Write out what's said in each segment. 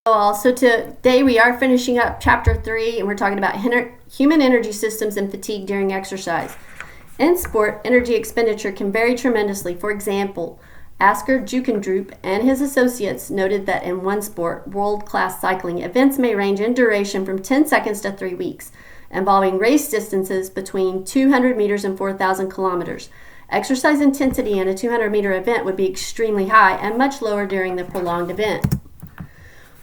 So today we are finishing up chapter 3, and we're talking about human energy systems and fatigue during exercise. In sport, energy expenditure can vary tremendously. For example, Asker Jukendrup and his associates noted that in one sport, world-class cycling, events may range in duration from 10 seconds to 3 weeks, involving race distances between 200 meters and 4,000 kilometers. Exercise intensity in a 200-meter event would be extremely high and much lower during the prolonged event.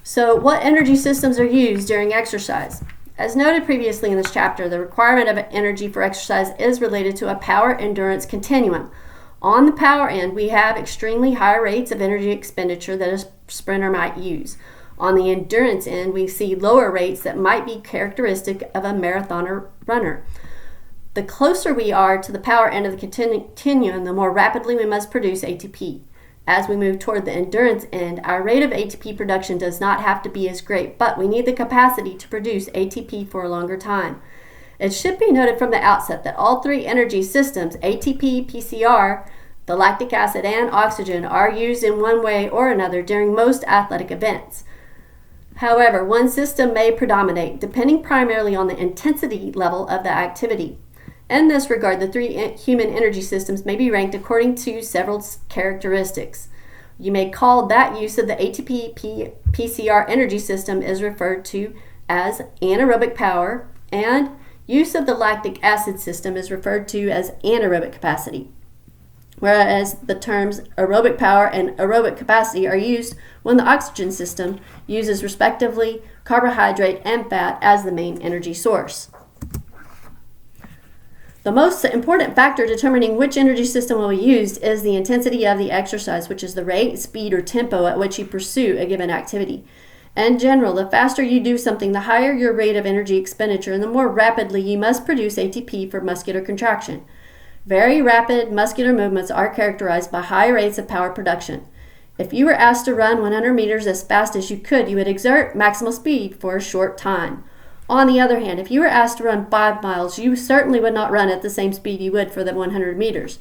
So what energy systems are used during exercise? As noted previously in this chapter, the requirement of energy for exercise is related to a power endurance continuum. On the power end, we have extremely high rates of energy expenditure that a sprinter might use. On the endurance end, we see lower rates that might be characteristic of a marathoner runner. The closer we are to the power end of the continuum, the more rapidly we must produce ATP. As we move toward the endurance end, our rate of ATP production does not have to be as great, but we need the capacity to produce ATP for a longer time. It should be noted from the outset that all three energy systems, ATP, PCR, the lactic acid, and oxygen, are used in one way or another during most athletic events. However, one system may predominate, depending primarily on the intensity level of the activity. In this regard, the three human energy systems may be ranked according to several characteristics. You may call that use of the ATP-PCR energy system is referred to as anaerobic power, and use of the lactic acid system is referred to as anaerobic capacity, whereas the terms aerobic power and aerobic capacity are used when the oxygen system uses respectively carbohydrate and fat as the main energy source. The most important factor determining which energy system will be used is the intensity of the exercise, which is the rate, speed, or tempo at which you pursue a given activity. In general, the faster you do something, the higher your rate of energy expenditure, and the more rapidly you must produce ATP for muscular contraction. Very rapid muscular movements are characterized by high rates of power production. If you were asked to run 100 meters as fast as you could, you would exert maximal speed for a short time. On the other hand, if you were asked to run 5 miles, you certainly would not run at the same speed you would for the 100 meters.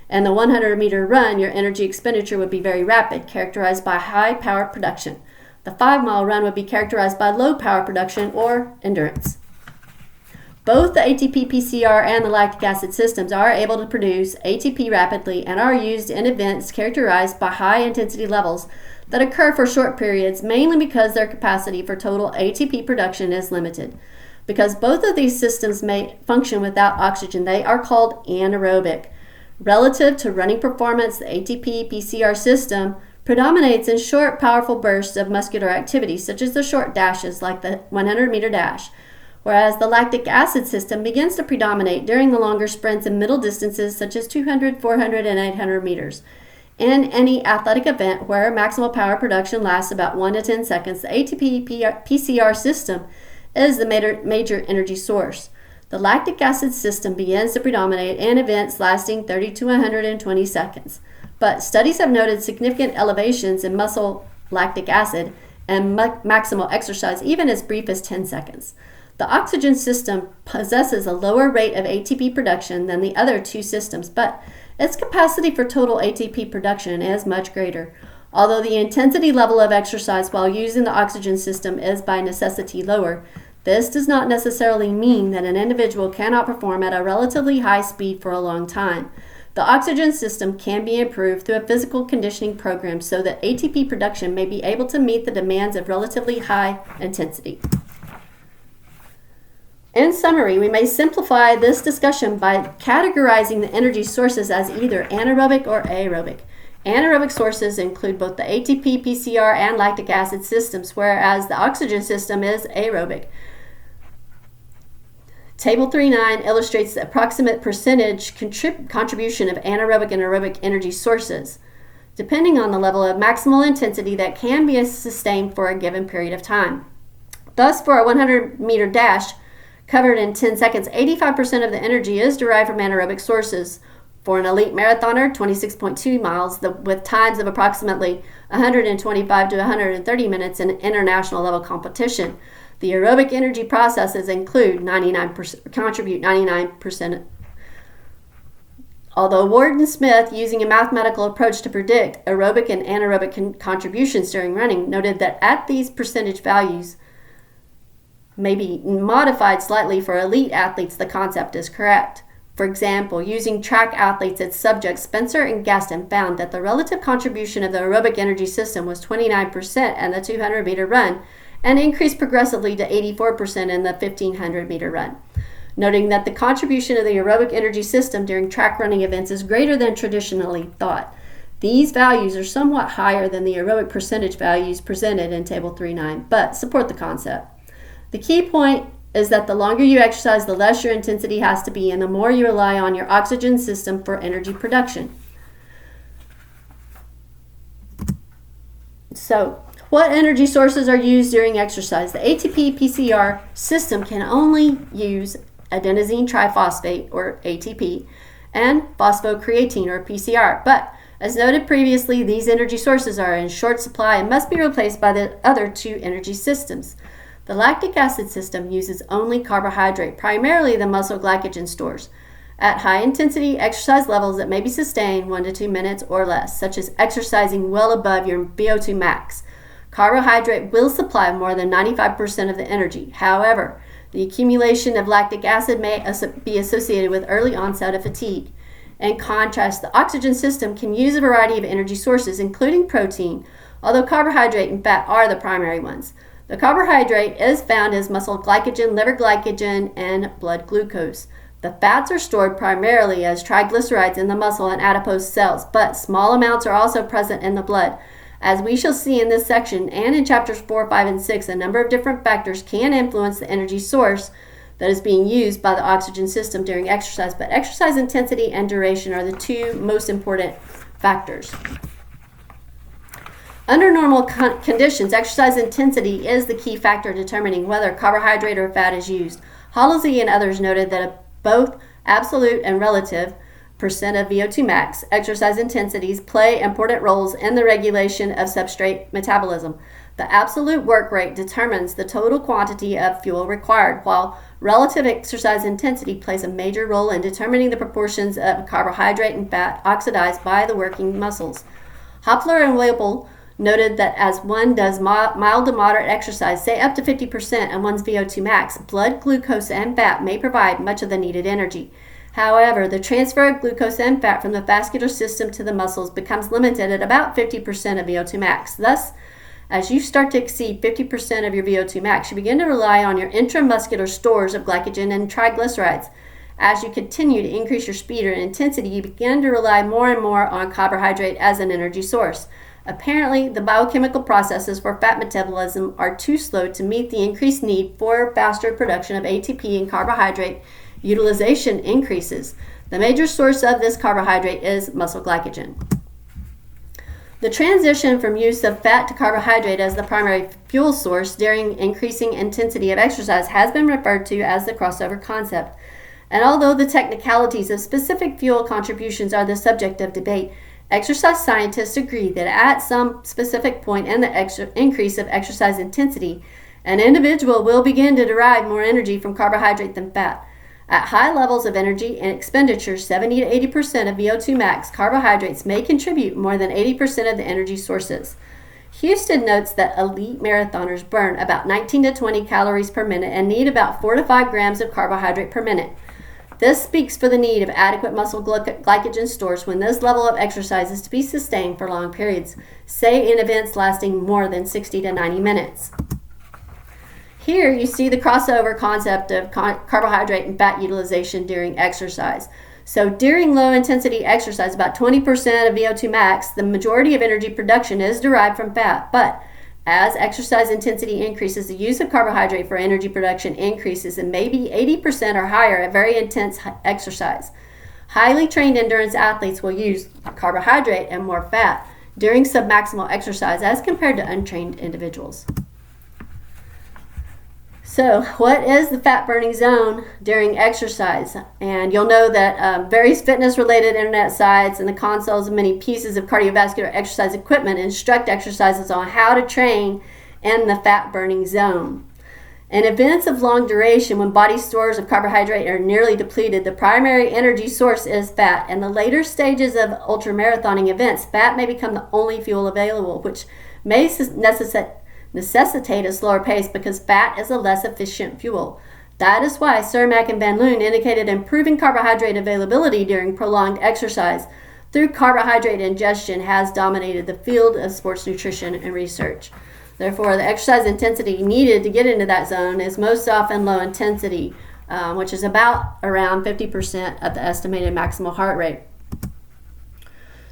In the 100-meter run, your energy expenditure would be very rapid, characterized by high power production. The 5-mile run would be characterized by low power production or endurance. Both the ATP-PCR and the lactic acid systems are able to produce ATP rapidly and are used in events characterized by high intensity levels that occur for short periods, mainly because their capacity for total ATP production is limited. Because both of these systems may function without oxygen, they are called anaerobic. Relative to running performance, the ATP-PCR system predominates in short, powerful bursts of muscular activity, such as the short dashes like the 100-meter dash, whereas the lactic acid system begins to predominate during the longer sprints and middle distances such as 200, 400, and 800 meters. In any athletic event where maximal power production lasts about 1 to 10 seconds, the ATP-PCR system is the major energy source. The lactic acid system begins to predominate in events lasting 30 to 120 seconds. But studies have noted significant elevations in muscle lactic acid and maximal exercise even as brief as 10 seconds. The oxygen system possesses a lower rate of ATP production than the other two systems, but its capacity for total ATP production is much greater. Although the intensity level of exercise while using the oxygen system is by necessity lower, this does not necessarily mean that an individual cannot perform at a relatively high speed for a long time. The oxygen system can be improved through a physical conditioning program so that ATP production may be able to meet the demands of relatively high intensity. In summary, we may simplify this discussion by categorizing the energy sources as either anaerobic or aerobic. Anaerobic sources include both the ATP, PCR, and lactic acid systems, whereas the oxygen system is aerobic. Table 3.9 illustrates the approximate percentage contribution of anaerobic and aerobic energy sources, depending on the level of maximal intensity that can be sustained for a given period of time. Thus, for a 100-meter dash, covered in 10 seconds, 85% of the energy is derived from anaerobic sources. For an elite marathoner, 26.2 miles, with times of approximately 125 to 130 minutes in international level competition. The aerobic energy processes contribute 99%. Although Ward and Smith, using a mathematical approach to predict aerobic and anaerobic contributions during running, noted that at these percentage values may be modified slightly for elite athletes, the concept is correct. For example, using track athletes as subjects, Spencer and Gaston found that the relative contribution of the aerobic energy system was 29% in the 200-meter run and increased progressively to 84% in the 1,500-meter run, noting that the contribution of the aerobic energy system during track running events is greater than traditionally thought. These values are somewhat higher than the aerobic percentage values presented in Table 3.9, but support the concept. The key point is that the longer you exercise, the less your intensity has to be, and the more you rely on your oxygen system for energy production. So, what energy sources are used during exercise? The ATP-PCR system can only use adenosine triphosphate, or ATP, and phosphocreatine, or PCR. But, as noted previously, these energy sources are in short supply and must be replaced by the other two energy systems. The lactic acid system uses only carbohydrate, primarily the muscle glycogen stores, at high intensity exercise levels that may be sustained 1 to 2 minutes or less, such as exercising well above your VO2 max. Carbohydrate will supply more than 95% of the energy. However, the accumulation of lactic acid may be associated with early onset of fatigue. In contrast, the oxygen system can use a variety of energy sources, including protein, although carbohydrate and fat are the primary ones. The carbohydrate is found as muscle glycogen, liver glycogen, and blood glucose. The fats are stored primarily as triglycerides in the muscle and adipose cells, but small amounts are also present in the blood. As we shall see in this section and in chapters 4, 5, and 6, a number of different factors can influence the energy source that is being used by the oxygen system during exercise, but exercise intensity and duration are the two most important factors. Under normal conditions, exercise intensity is the key factor determining whether carbohydrate or fat is used. Halsey and others noted that both absolute and relative percent of VO2 max exercise intensities play important roles in the regulation of substrate metabolism. The absolute work rate determines the total quantity of fuel required, while relative exercise intensity plays a major role in determining the proportions of carbohydrate and fat oxidized by the working muscles. Hopler and Whipple noted that as one does mild to moderate exercise, say up to 50% of one's VO2 max, blood glucose and fat may provide much of the needed energy. However, the transfer of glucose and fat from the vascular system to the muscles becomes limited at about 50% of VO2 max. Thus, as you start to exceed 50% of your VO2 max, you begin to rely on your intramuscular stores of glycogen and triglycerides. As you continue to increase your speed or intensity, you begin to rely more and more on carbohydrate as an energy source. Apparently, the biochemical processes for fat metabolism are too slow to meet the increased need for faster production of ATP, and carbohydrate utilization increases. The major source of this carbohydrate is muscle glycogen. The transition from use of fat to carbohydrate as the primary fuel source during increasing intensity of exercise has been referred to as the crossover concept. And although the technicalities of specific fuel contributions are the subject of debate, exercise scientists agree that at some specific point in the increase of exercise intensity, an individual will begin to derive more energy from carbohydrate than fat. At high levels of energy and expenditure, 70 to 80% of VO2 max, carbohydrates may contribute more than 80% of the energy sources. Houston notes that elite marathoners burn about 19 to 20 calories per minute and need about 4 to 5 grams of carbohydrate per minute. This speaks for the need of adequate muscle glycogen stores when this level of exercise is to be sustained for long periods, say in events lasting more than 60 to 90 minutes. Here you see the crossover concept of carbohydrate and fat utilization during exercise. So during low intensity exercise, about 20% of VO2 max, the majority of energy production is derived from fat. But as exercise intensity increases, the use of carbohydrate for energy production increases and maybe 80% or higher at very intense exercise. Highly trained endurance athletes will use carbohydrate and more fat during submaximal exercise as compared to untrained individuals. So, what is the fat burning zone during exercise? And you'll know that various fitness-related internet sites and the consoles of many pieces of cardiovascular exercise equipment instruct exercises on how to train in the fat burning zone. In events of long duration, when body stores of carbohydrate are nearly depleted, the primary energy source is fat. In the later stages of ultramarathoning events, fat may become the only fuel available, which may necessitate a slower pace because fat is a less efficient fuel. That is why Cermak and Van Loon indicated improving carbohydrate availability during prolonged exercise through carbohydrate ingestion has dominated the field of sports nutrition and research. Therefore, the exercise intensity needed to get into that zone is most often low intensity, which is about around 50% of the estimated maximal heart rate.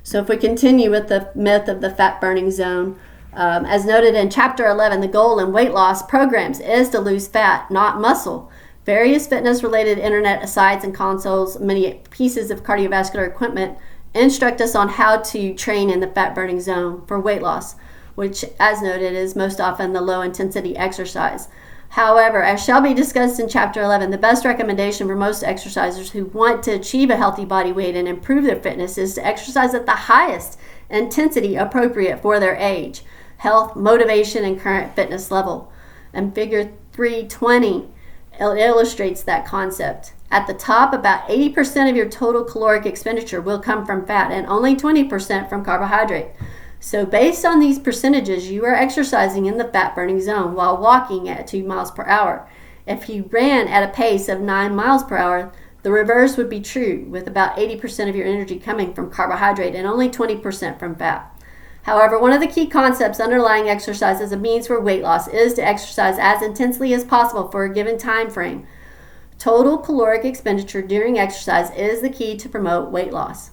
So if we continue with the myth of the fat burning zone, as noted in Chapter 11, the goal in weight loss programs is to lose fat, not muscle. Various fitness-related internet sites and consoles, many pieces of cardiovascular equipment, instruct us on how to train in the fat burning zone for weight loss, which, as noted, is most often the low-intensity exercise. However, as shall be discussed in Chapter 11, the best recommendation for most exercisers who want to achieve a healthy body weight and improve their fitness is to exercise at the highest intensity appropriate for their age, health, motivation, and current fitness level. And Figure 320 illustrates that concept. At the top, about 80% of your total caloric expenditure will come from fat and only 20% from carbohydrate. So based on these percentages, you are exercising in the fat-burning zone while walking at 2 miles per hour. If you ran at a pace of 9 miles per hour, the reverse would be true, with about 80% of your energy coming from carbohydrate and only 20% from fat. However, one of the key concepts underlying exercise as a means for weight loss is to exercise as intensely as possible for a given time frame. Total caloric expenditure during exercise is the key to promote weight loss.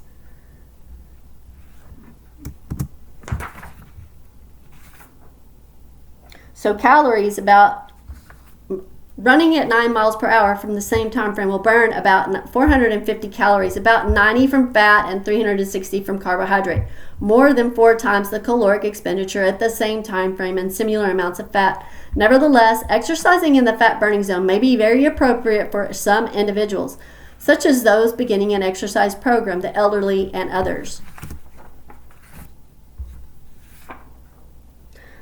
So calories, about running at 9 miles per hour from the same time frame will burn about 450 calories, about 90 from fat and 360 from carbohydrate, more than 4 times the caloric expenditure at the same time frame and similar amounts of fat. Nevertheless, exercising in the fat burning zone may be very appropriate for some individuals, such as those beginning an exercise program, the elderly, and others.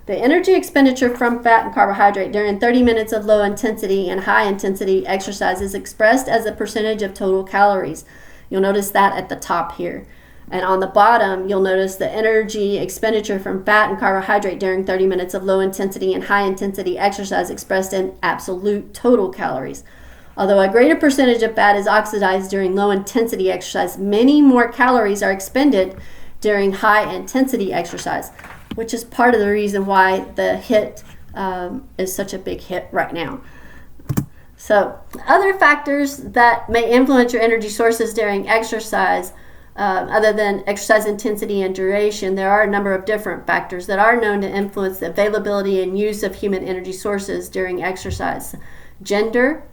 The energy expenditure from fat and carbohydrate during 30 minutes of low intensity and high intensity exercise is expressed as a percentage of total calories. You'll notice that at the top here. And on the bottom, you'll notice the energy expenditure from fat and carbohydrate during 30 minutes of low intensity and high intensity exercise expressed in absolute total calories. Although a greater percentage of fat is oxidized during low intensity exercise, many more calories are expended during high intensity exercise, which is part of the reason why the HIIT is such a big hit right now. So other factors that may influence your energy sources during exercise, other than exercise intensity and duration, there are a number of different factors that are known to influence the availability and use of human energy sources during exercise. Gender,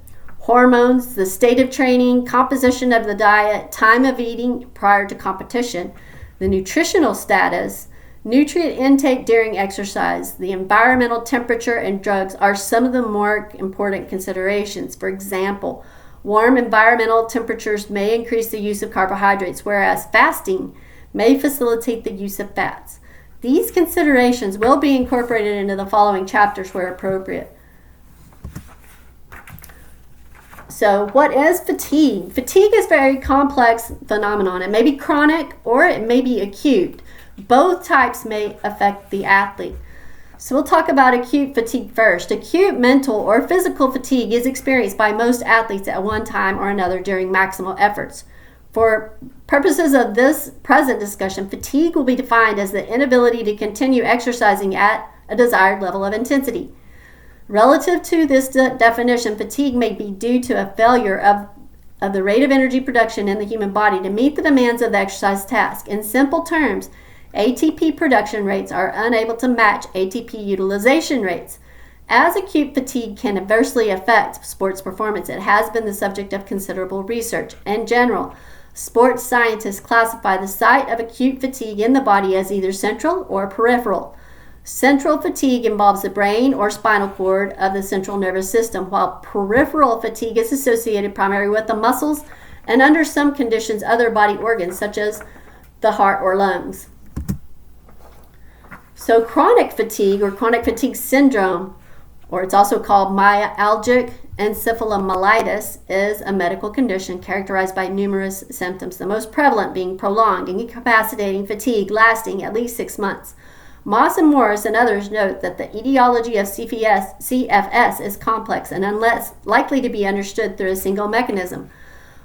hormones, the state of training, composition of the diet, time of eating prior to competition, the nutritional status, nutrient intake during exercise, the environmental temperature, and drugs are some of the more important considerations. For example, warm environmental temperatures may increase the use of carbohydrates, whereas fasting may facilitate the use of fats. These considerations will be incorporated into the following chapters where appropriate. So what is fatigue? Fatigue is a very complex phenomenon. It may be chronic or it may be acute. Both types may affect the athlete. So we'll talk about acute fatigue first. Acute mental or physical fatigue is experienced by most athletes at one time or another during maximal efforts. For purposes of this present discussion, fatigue will be defined as the inability to continue exercising at a desired level of intensity. Relative to this definition, fatigue may be due to a failure of the rate of energy production in the human body to meet the demands of the exercise task. In simple terms, ATP production rates are unable to match ATP utilization rates. As acute fatigue can adversely affect sports performance, it has been the subject of considerable research. In general, sports scientists classify the site of acute fatigue in the body as either central or peripheral. Central fatigue involves the brain or spinal cord of the central nervous system, while peripheral fatigue is associated primarily with the muscles and, under some conditions, other body organs such as the heart or lungs. So chronic fatigue or chronic fatigue syndrome or it's also called myalgic encephalomyelitis, is a medical condition characterized by numerous symptoms, the most prevalent being prolonged and incapacitating fatigue lasting at least 6 months. Moss and Morris and others note that the etiology of CFS is complex and unless likely to be understood through a single mechanism.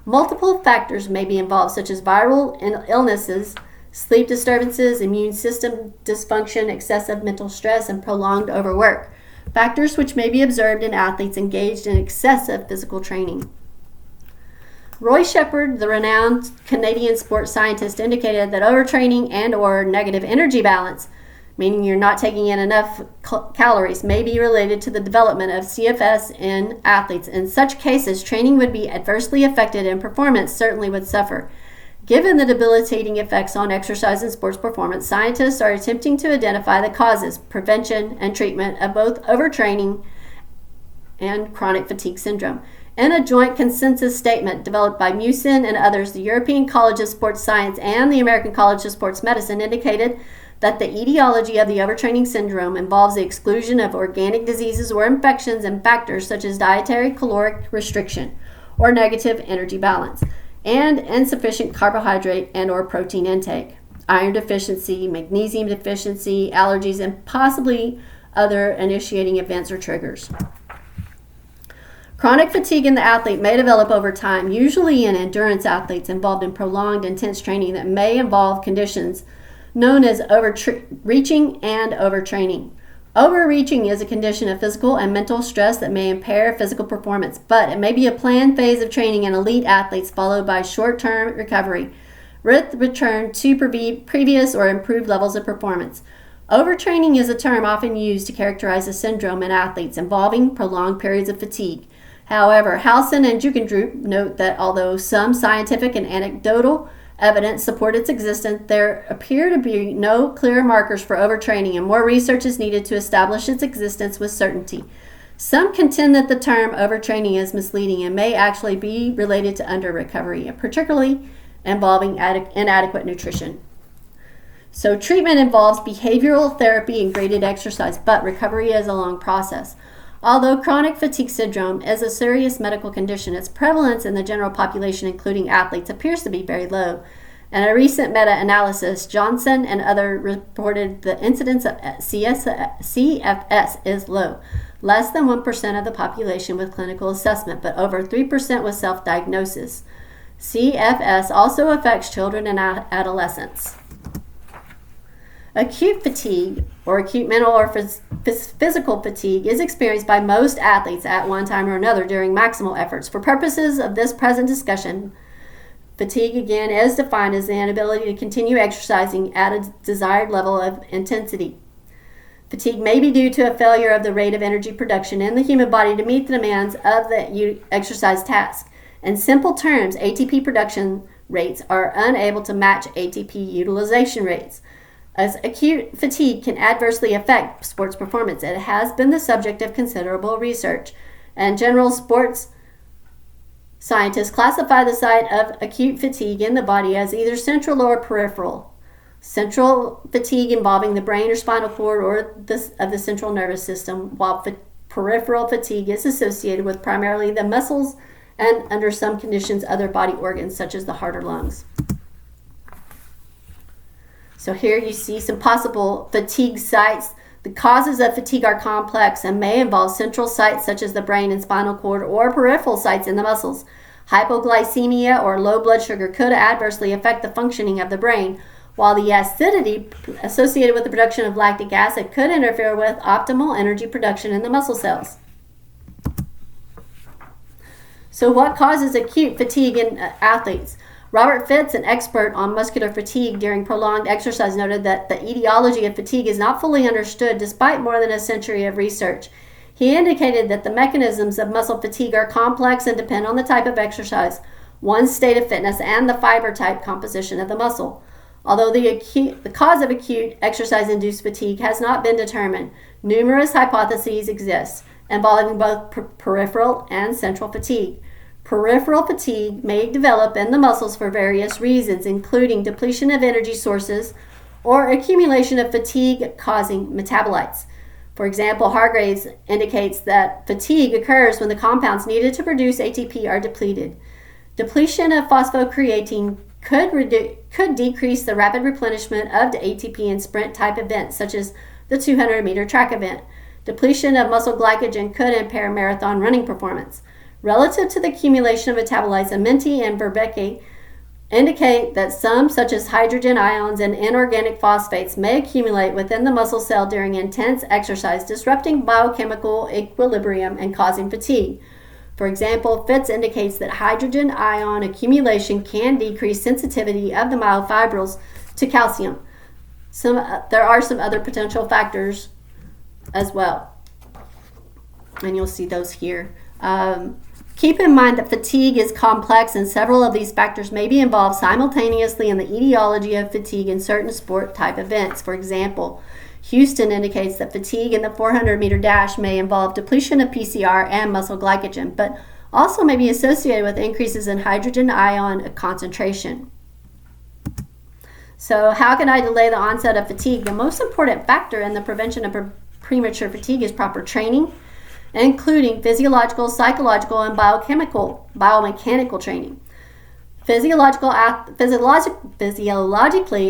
Multiple factors may be involved, such as viral illnesses, sleep disturbances, immune system dysfunction, excessive mental stress, and prolonged overwork. Factors which may be observed in athletes engaged in excessive physical training. Roy Shepard, the renowned Canadian sports scientist, indicated that overtraining and or negative energy balance, meaning you're not taking in enough calories, may be related to the development of CFS in athletes. In such cases, training would be adversely affected and performance certainly would suffer. Given the debilitating effects on exercise and sports performance, scientists are attempting to identify the causes, prevention, and treatment of both overtraining and chronic fatigue syndrome. In a joint consensus statement developed by Musin and others, the European College of Sports Science and the American College of Sports Medicine indicated that the etiology of the overtraining syndrome involves the exclusion of organic diseases or infections and factors such as dietary caloric restriction or negative energy balance, and insufficient carbohydrate and or protein intake, iron deficiency, magnesium deficiency, allergies, and possibly other initiating events or triggers. Chronic fatigue in the athlete may develop over time, usually in endurance athletes involved in prolonged, intense training that may involve conditions known as overreaching and overtraining. Overreaching is a condition of physical and mental stress that may impair physical performance, but it may be a planned phase of training in elite athletes followed by short-term recovery with return to previous or improved levels of performance. Overtraining is a term often used to characterize a syndrome in athletes involving prolonged periods of fatigue. However, Howson and Jugendrup note that although some scientific and anecdotal evidence support its existence, there appear to be no clear markers for overtraining, and more research is needed to establish its existence with certainty. Some contend that the term overtraining is misleading and may actually be related to under-recovery, particularly involving inadequate nutrition. So treatment involves behavioral therapy and graded exercise, but recovery is a long process. Although chronic fatigue syndrome is a serious medical condition, its prevalence in the general population, including athletes, appears to be very low. In a recent meta-analysis, Johnson and others reported the incidence of CFS is low, less than 1% of the population with clinical assessment, but over 3% with self-diagnosis. CFS also affects children and adolescents. Acute fatigue, or acute mental or physical fatigue, is experienced by most athletes at one time or another during maximal efforts. For purposes of this present discussion, fatigue again is defined as the inability to continue exercising at a desired level of intensity. Fatigue may be due to a failure of the rate of energy production in the human body to meet the demands of the exercise task. In simple terms, ATP production rates are unable to match ATP utilization rates. As acute fatigue can adversely affect sports performance, it has been the subject of considerable research, and general sports scientists classify the site of acute fatigue in the body as either central or peripheral. Central fatigue involving the brain or spinal cord or of the central nervous system, while peripheral fatigue is associated with primarily the muscles and, under some conditions, other body organs such as the heart or lungs. So here you see some possible fatigue sites. The causes of fatigue are complex and may involve central sites such as the brain and spinal cord or peripheral sites in the muscles. Hypoglycemia or low blood sugar could adversely affect the functioning of the brain, while the acidity associated with the production of lactic acid could interfere with optimal energy production in the muscle cells. So what causes acute fatigue in athletes? Robert Fitz, an expert on muscular fatigue during prolonged exercise, noted that the etiology of fatigue is not fully understood despite more than a century of research. He indicated that the mechanisms of muscle fatigue are complex and depend on the type of exercise, one's state of fitness, and the fiber type composition of the muscle. Although the cause of acute exercise-induced fatigue has not been determined, numerous hypotheses exist involving both peripheral and central fatigue. Peripheral fatigue may develop in the muscles for various reasons, including depletion of energy sources or accumulation of fatigue-causing metabolites. For example, Hargraves indicates that fatigue occurs when the compounds needed to produce ATP are depleted. Depletion of phosphocreatine could decrease the rapid replenishment of the ATP in sprint-type events, such as the 200-meter track event. Depletion of muscle glycogen could impair marathon running performance. Relative to the accumulation of metabolites, Amenti and Verbeke indicate that some, such as hydrogen ions and inorganic phosphates, may accumulate within the muscle cell during intense exercise, disrupting biochemical equilibrium and causing fatigue. For example, Fitz indicates that hydrogen ion accumulation can decrease sensitivity of the myofibrils to calcium. There are some other potential factors as well, and you'll see those here. Keep in mind that fatigue is complex, and several of these factors may be involved simultaneously in the etiology of fatigue in certain sport-type events. For example, Houston indicates that fatigue in the 400-meter dash may involve depletion of PCR and muscle glycogen, but also may be associated with increases in hydrogen ion concentration. So how can I delay the onset of fatigue? The most important factor in the prevention of premature fatigue is proper training, including physiological, psychological, and biomechanical training. Physiologically,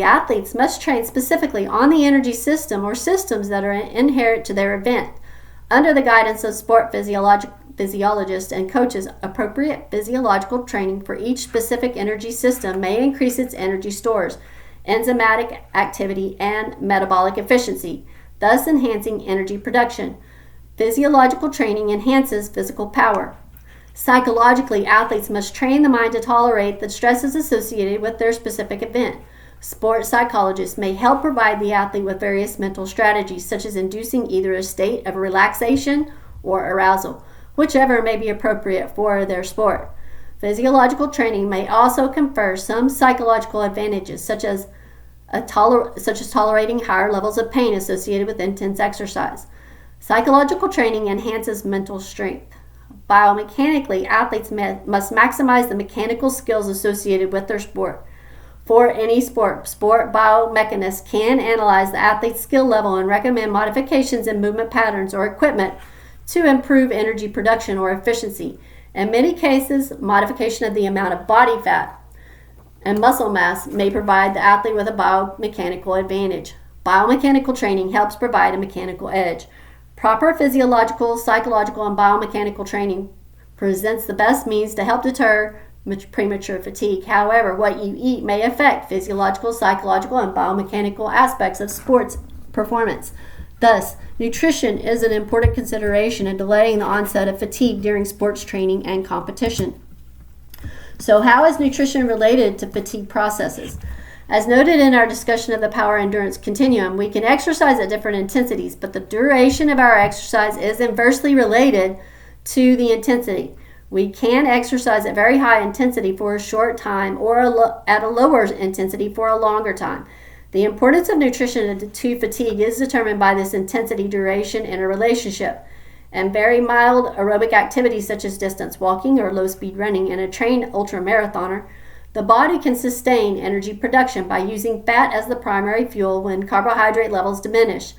athletes must train specifically on the energy system or systems that are inherent to their event. Under the guidance of sport physiologists and coaches, appropriate physiological training for each specific energy system may increase its energy stores, enzymatic activity, and metabolic efficiency, thus enhancing energy production. Physiological training enhances physical power. Psychologically, athletes must train the mind to tolerate the stresses associated with their specific event. Sports psychologists may help provide the athlete with various mental strategies, such as inducing either a state of relaxation or arousal, whichever may be appropriate for their sport. Physiological training may also confer some psychological advantages, such as tolerating higher levels of pain associated with intense exercise. Psychological training enhances mental strength. Biomechanically, athletes must maximize the mechanical skills associated with their sport. For any sport biomechanists can analyze the athlete's skill level and recommend modifications in movement patterns or equipment to improve energy production or efficiency. In many cases, modification of the amount of body fat and muscle mass may provide the athlete with a biomechanical advantage. Biomechanical training helps provide a mechanical edge. Proper physiological, psychological, and biomechanical training presents the best means to help deter premature fatigue. However, what you eat may affect physiological, psychological, and biomechanical aspects of sports performance. Thus, nutrition is an important consideration in delaying the onset of fatigue during sports training and competition. So, how is nutrition related to fatigue processes? As noted in our discussion of the power endurance continuum, we can exercise at different intensities, but the duration of our exercise is inversely related to the intensity. We can exercise at very high intensity for a short time or at a lower intensity for a longer time. The importance of nutrition to fatigue is determined by this intensity duration interrelationship. And very mild aerobic activities such as distance walking or low-speed running in a trained ultramarathoner, the body can sustain energy production by using fat as the primary fuel when carbohydrate levels diminish.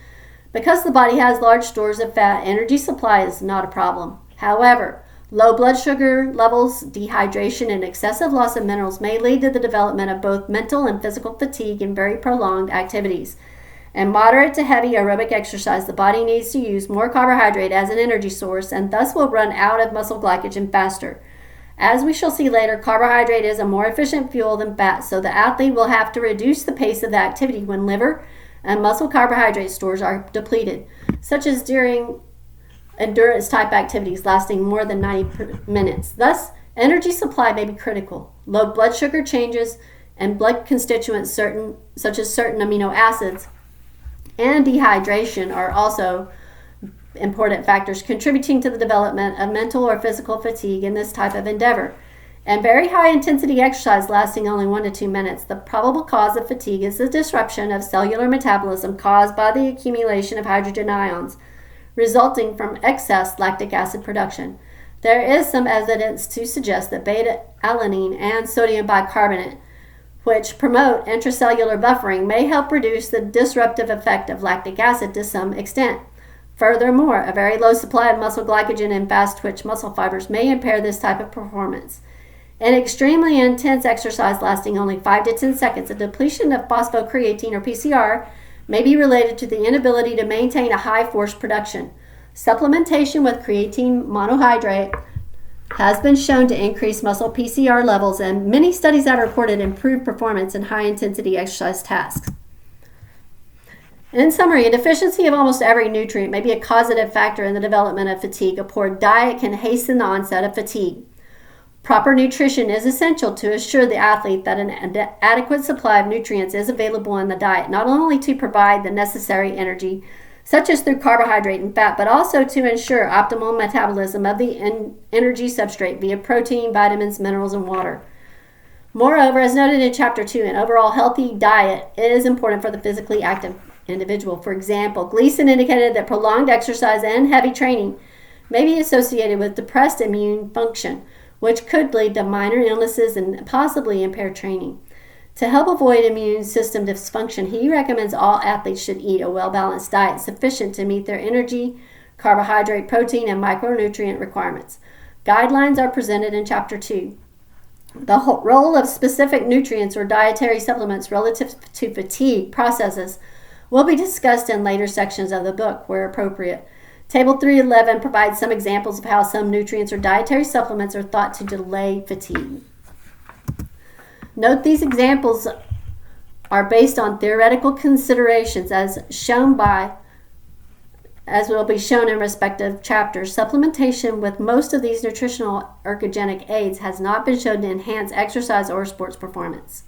Because the body has large stores of fat, energy supply is not a problem. However, low blood sugar levels, dehydration, and excessive loss of minerals may lead to the development of both mental and physical fatigue in very prolonged activities. In moderate to heavy aerobic exercise, the body needs to use more carbohydrate as an energy source and thus will run out of muscle glycogen faster. As we shall see later, carbohydrate is a more efficient fuel than fat, so the athlete will have to reduce the pace of the activity when liver and muscle carbohydrate stores are depleted, such as during endurance-type activities lasting more than 90 minutes. Thus, energy supply may be critical. Low blood sugar changes and blood constituents such as certain amino acids and dehydration are also important factors contributing to the development of mental or physical fatigue in this type of endeavor. And very high intensity exercise lasting only 1 to 2 minutes, the probable cause of fatigue is the disruption of cellular metabolism caused by the accumulation of hydrogen ions resulting from excess lactic acid production. There is some evidence to suggest that beta-alanine and sodium bicarbonate, which promote intracellular buffering, may help reduce the disruptive effect of lactic acid to some extent. Furthermore, a very low supply of muscle glycogen in fast-twitch muscle fibers may impair this type of performance. In extremely intense exercise lasting only 5 to 10 seconds, a depletion of phosphocreatine or PCR may be related to the inability to maintain a high force production. Supplementation with creatine monohydrate has been shown to increase muscle PCR levels, and many studies have reported improved performance in high-intensity exercise tasks. In summary, a deficiency of almost every nutrient may be a causative factor in the development of fatigue. A poor diet can hasten the onset of fatigue. Proper nutrition is essential to assure the athlete that an adequate supply of nutrients is available in the diet, not only to provide the necessary energy, such as through carbohydrate and fat, but also to ensure optimal metabolism of the energy substrate via protein, vitamins, minerals, and water. Moreover, as noted in Chapter 2, an overall healthy diet is important for the physically active individual. For example, Gleason indicated that prolonged exercise and heavy training may be associated with depressed immune function, which could lead to minor illnesses and possibly impaired training. To help avoid immune system dysfunction, he recommends all athletes should eat a well-balanced diet sufficient to meet their energy, carbohydrate, protein, and micronutrient requirements. Guidelines are presented in Chapter 2. The role of specific nutrients or dietary supplements relative to fatigue processes will be discussed in later sections of the book where appropriate. Table 311 provides some examples of how some nutrients or dietary supplements are thought to delay fatigue. Note these examples are based on theoretical considerations as will be shown in respective chapters. Supplementation with most of these nutritional ergogenic aids has not been shown to enhance exercise or sports performance.